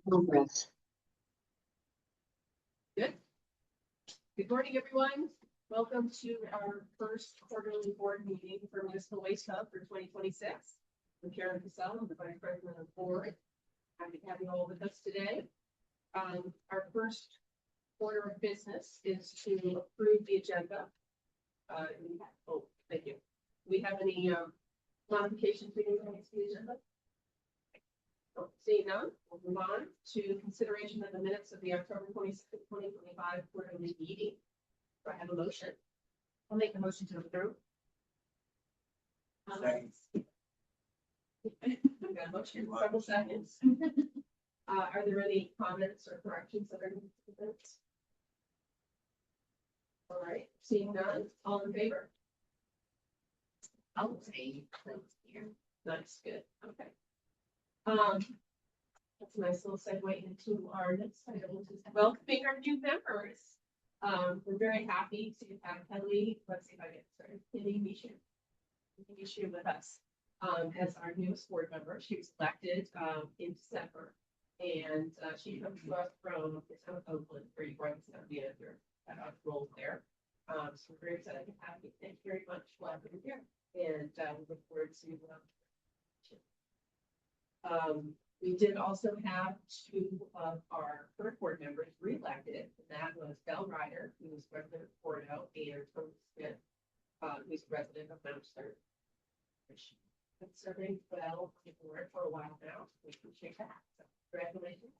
Progress. Good. Good morning, everyone. Welcome to our first quarterly board meeting for Municipal WasteHub for 2026. I'm Karen Cassell, I'm the Vice President of the Board. Happy to have you all with us today. Our first order of business is to approve the agenda. Thank you. Do we have any modifications we can make to the agenda? Seeing none, we'll move on to consideration of the minutes of the October 26th, 2025 quarterly meeting. Do I have a motion? I'll make the motion to approve. Second. We've got a motion, several seconds. Are there any comments or corrections that are in the minutes? All right, seeing none, all in favor? I'll say here. Nice, good, okay. That's a nice little segue into our next item, which is welcoming our new members. We're very happy to have Kelly, let's see if I get started, Kelly Mishu with us as our newest board member. She was elected in December, and she comes to us from South Oakland, where you brought the manager at our role there. So we're very excited to have you. Thank you very much for having here, and we look forward to we did also have two of our current board members reelected, and that was Belle Ryder, who was resident of Porto, and Tony Smith, who's a resident of Mount Sterling. She's been serving Belle on the board for a while now. We appreciate that. So congratulations.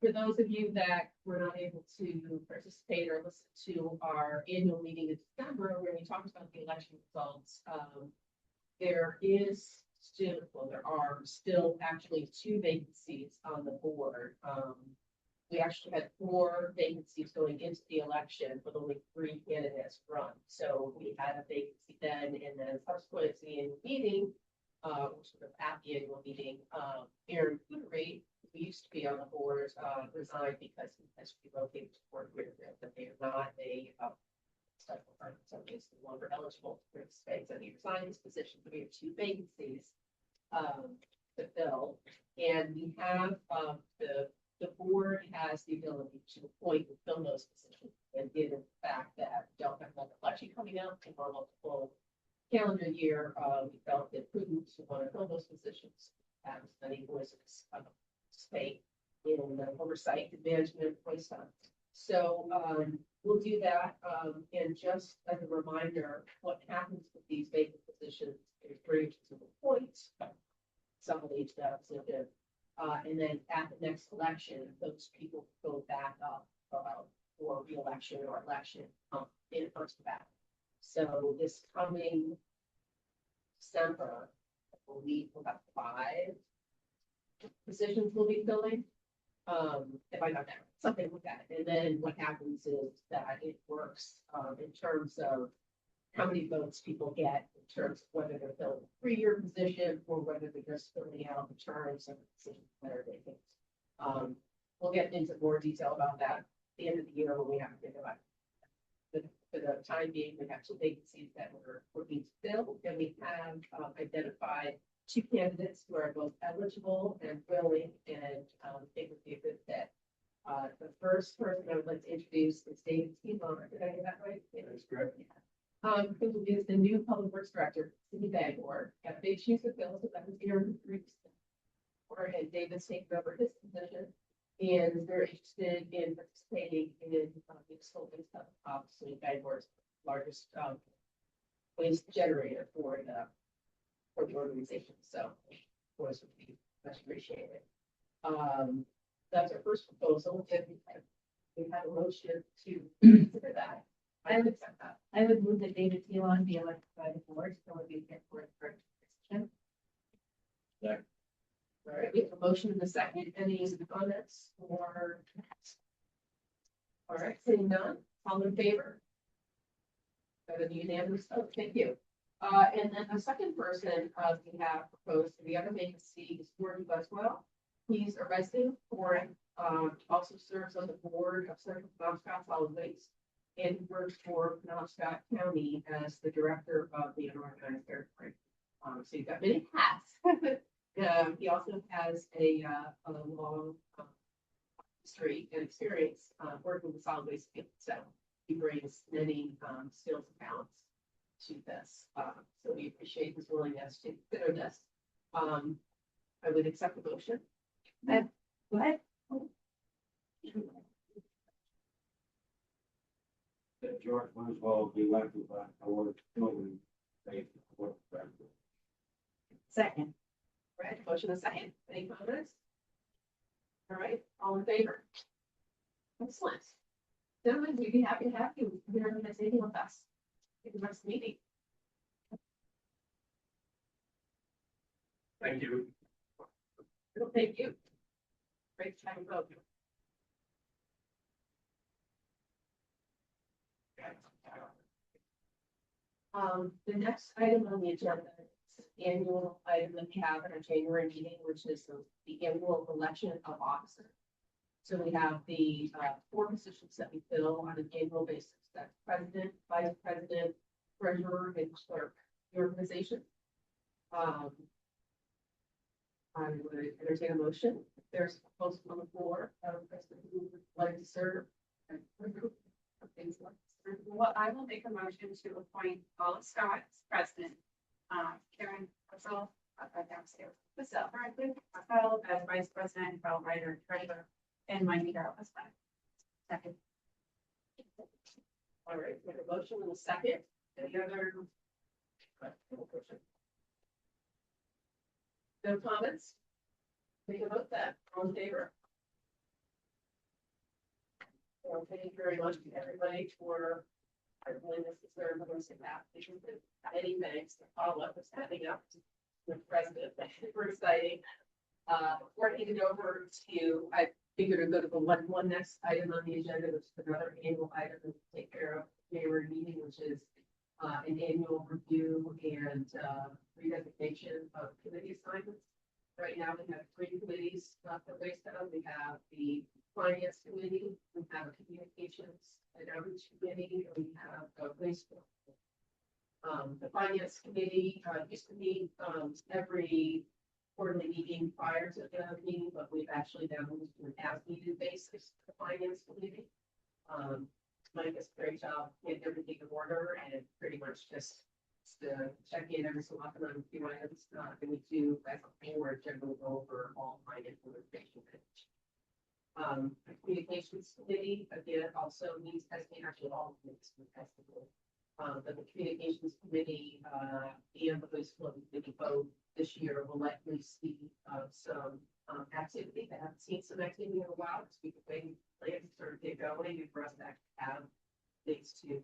For those of you that were not able to participate or listen to our annual meeting in December, where we talked about the election results, there are still actually two vacancies on the board. We actually had 4 vacancies going into the election, but only 3 candidates run. So we had a vacancy then, and then subsequent to the annual meeting, sort of at the annual meeting, Aaron Cootery, who used to be on the board, resigned because he has relocated to Fort Worth, but they are not so he's no longer eligible to participate. So he resigned his position. So we have 2 vacancies to fill, and we have the board has the ability to appoint and fill those positions. And given the fact that we don't have another election coming up in our multiple calendar year, we felt it prudent to want to fill those positions as many voices participate in the oversight and management WasteHub. So we'll do that. And just as a reminder, what happens with these vacant positions is bringed to the point. Somebody that's it. And then at the next election, those people go back up for re-election or election in first battle. So this coming December, I believe about 5 positions will be filling. If I got that, something like that. And then what happens is that it works in terms of how many votes people get in terms of whether they're filling a 3-year position or whether they're just filling out the terms of the position that are vacant. We'll get into more detail about that at the end of the year when we have to think about it. For the time being, we have 2 vacancies that we're looking to fill, and we have identified 2 candidates who are both eligible and willing, and think would be a good fit. The first person I would like to introduce is David Steamon. Did I get that right? That's correct. Who is the new Public Works Director, City Bangor. Got big shoes to fill, so that was Aaron and David's taking over his position, and is very interested in participating in municipal WasteHub, obviously Bangor's largest waste generator for the organization. So, of course, would be much appreciated. That's our first proposal. We have a motion to consider that. I would accept that. I would move that David Thielon be elected by the board, so would be fit for the position. Yeah. All right, we have a motion in a second. Any comments or? All right, seeing none, all in favor? Got a unanimous vote. Thank you. And then the second person we have proposed for the other vacancy is Gordon Buswell. He's a resident for also serves on the board of Central Mount Scott Solid Waste. and he works for Penobscot County as the director of the unorganized territory. So you've got many hats. He also has a long history and experience working with solid waste field. So he brings many skills and talents to this. So we appreciate his willingness to consider this. I would accept the motion. Go ahead. That George might as well be elected by our children. They work better. Second. Brad, motion is second. Any comments? All right, all in favor? Excellent. Gentlemen, we'd be happy to have you here in this meeting with us. In the next meeting. Thank you. Well, thank you. Great to have you both. The next item on the agenda is the annual item that we have in our January meeting, which is the annual election of officers. So we have the 4 positions that we fill on an annual basis. That's president, vice president, treasurer, and clerk. The organization. I would entertain a motion. If there's a post on the floor, president who would like to serve. Things like. Well, I will make a motion to appoint Paula Scott as president, Karen Russell, downstairs, Russell as vice president, Carl Ryder, treasurer, and Wendy Darrell as vice. Second. All right, we have a motion and a second. Any other? No comments? We can vote that. All in favor? Well, thank you very much to everybody for our willingness to serve the most of that. Many thanks to Paula for stepping up with president. Super exciting. Before handing it over to, I figured to go to the one next item on the agenda, which is another annual item to take care of January meeting, which is an annual review and redesignation of committee assignments. Right now, we have 3 committees for WasteHub. We have the Finance Committee, we have a Communications and Outreach Committee, and we have a Waste. The Finance Committee used to meet every quarterly meeting prior to the meeting, but we've actually now moved to an as-needed basis for the Finance Committee. Mike does a great job getting everything in order and pretty much just to check in every so often on a few items. And we do, as a board, generally go over all finance information. The Communications Committee, again, also needs testing, actually all of this is testable. But the Communications Committee, and the WasteHub Committee both this year will likely see some activity. They haven't seen some activity in a while, because we could wait plans to sort of get going and for us to actually have things to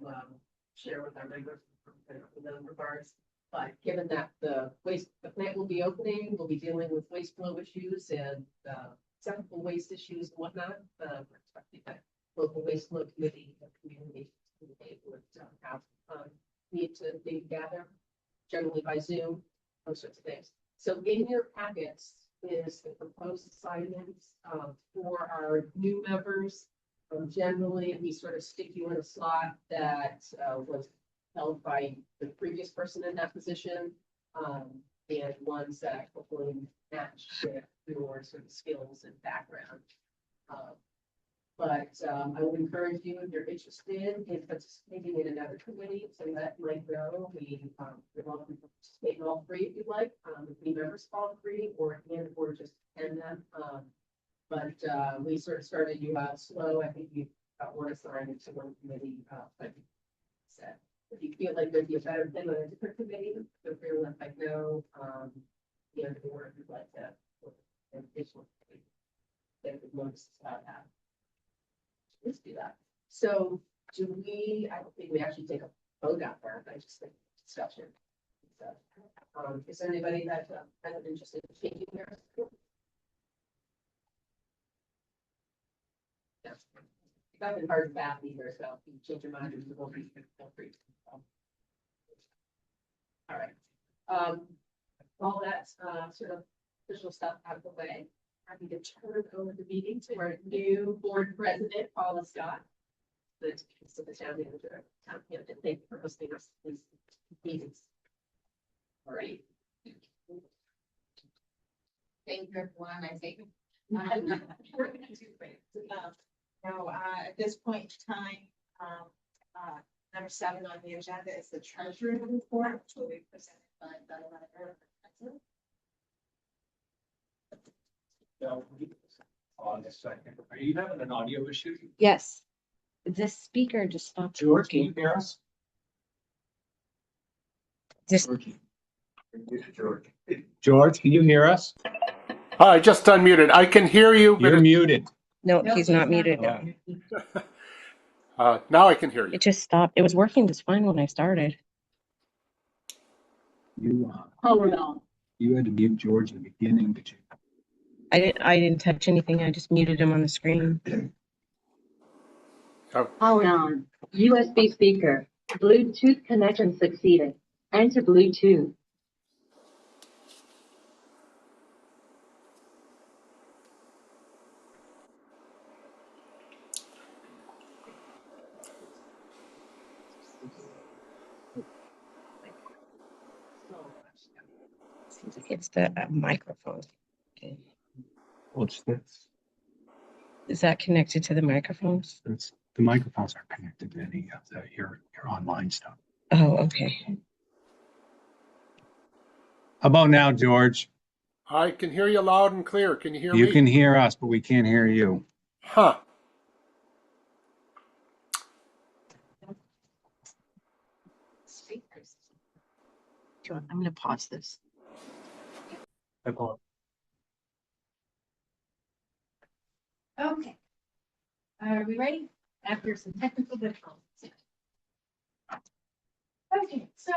share with our members in those regards. But given that the plant will be opening, we'll be dealing with waste flow issues and acceptable waste issues and whatnot. We're expecting that local waste flow committee and community would have need to be together, generally by Zoom, those sorts of things. So in your packets is the proposed assignments for our new members. Generally, we sort of stick you in a slot that was held by the previous person in that position, and ones that hopefully match with your sort of skills and background. But I would encourage you, if you're interested in participating in another committee, so that might know. You're welcome to participate in all 3 if you'd like. If any members all 3 or just attend them. But we sort of started you out slow. I think you've got 1 assignment to 1 committee. But if you feel like there'd be a better thing on a different committee, feel free to let me know. The board would like to. Let's do that. So do we, I don't think we actually take a vote out there, I just think discussion. So, is there anybody that has an interest in changing their? Yes. It's not been hard and fast either, so if you change your mind, you will be feel free. All right. All that sort of official stuff out of the way. I need to turn over the meeting to our new board president, Paula Scott. the town manager, town, you know, and thank you for hosting us these meetings. All right. Thank you, everyone. I think. We're gonna do great. Now, at this point in time, number 7 on the agenda is the treasurer report, which will be presented by Bella. On a second, are you having an audio issue? Yes. This speaker just stopped George, can you working. hear us? Just, George, can you hear us? I just unmuted. I can hear you, You're but muted. no, he's not muted now. now I can hear you. It just stopped. It was working just fine when I started. You, Hold on. you had to mute George in the beginning, did you? I didn't touch anything. I just muted him on the screen. Hold on. USB speaker. Bluetooth connection succeeded. Enter Bluetooth. Seems like it's the microphone. Okay. What's this? Is that connected to the microphones? It's, the microphones aren't connected to any of your online stuff. Oh, okay. How about now, George? I can hear you loud and clear. Can you hear You me? can hear us, but we can't hear you. Huh. Speakers. I'm going to pause this. Okay. Are we ready? After some technical difficulties. Okay, so,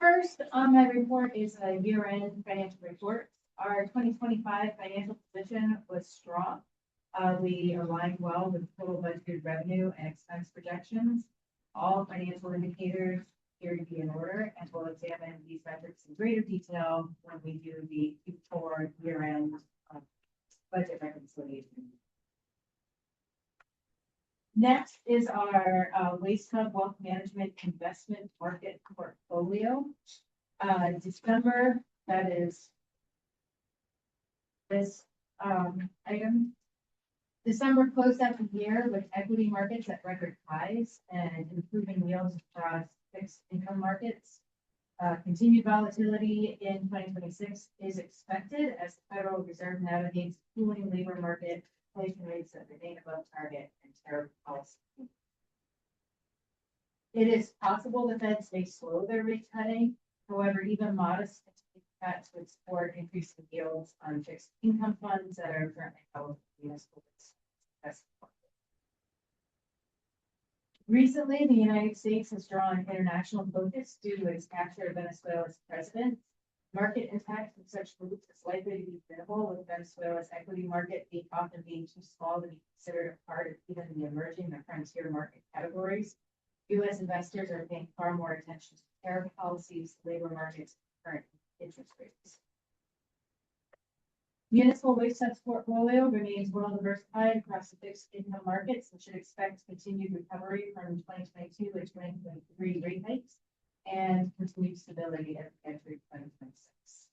first on my report is a year-end financial report. Our 2025 financial position was strong. We aligned well with total budgeted revenue and expense projections. All financial indicators appear to be in order, and we'll examine these metrics in greater detail when we do the Q4 year-end budget reconciliation. Next is our WasteHub Wealth Management Investment Market Portfolio. December, that is this item. December closed out the year with equity markets at record highs and improving yields across fixed income markets. Continued volatility in 2026 is expected as the Federal Reserve navigates cooling labor market, inflation rates that remain above target, and tariff policy. It is possible the Feds may slow their rate cutting. However, even modest cuts would support increasing yields on fixed income funds that are currently held in municipal. Recently, the United States has drawn international focus due to its capture of Venezuela's president. Market impact from such moves is likely to be minimal, with Venezuela's equity market often being too small to be considered a part of even the emerging or frontier market categories. U.S. investors are paying far more attention to tariff policies, labor markets, and current interest rates. Municipal WasteHub's portfolio remains well diversified across the fixed income markets and should expect continued recovery from 2022 and 2023 rate hikes and continued stability as we enter 2026.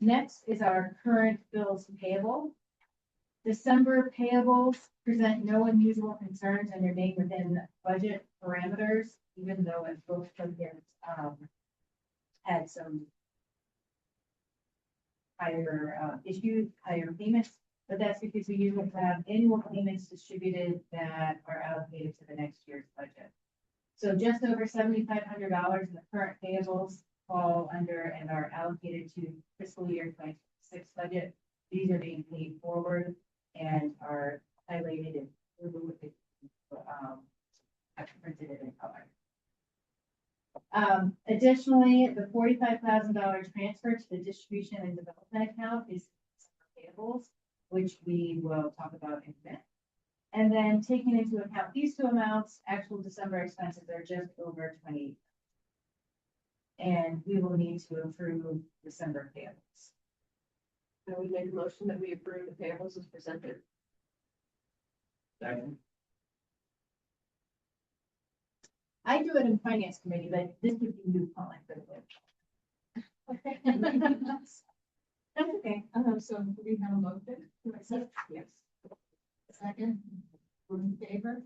Next is our current bills payable. December payables present no unusual concerns and remain within budget parameters, even though as both programs had some higher issues, higher payments, but that's because we usually have annual payments distributed that are allocated to the next year's budget. So just over $7,500 in the current payables fall under and are allocated to fiscal year 2026 budget. These are being paid forward and are highlighted in blue with the printed it in color. Additionally, the $45,000 transfer to the distribution and development account is payables, which we will talk about in a minute. And then taking into account these two amounts, actual December expenses are just over 20. And we will need to approve December payables. I would make a motion that we approve the payables as presented. Second. I do it in finance committee, but this would be new calling for the That's okay. So do we have a motion? Yes. Second, we're in favor?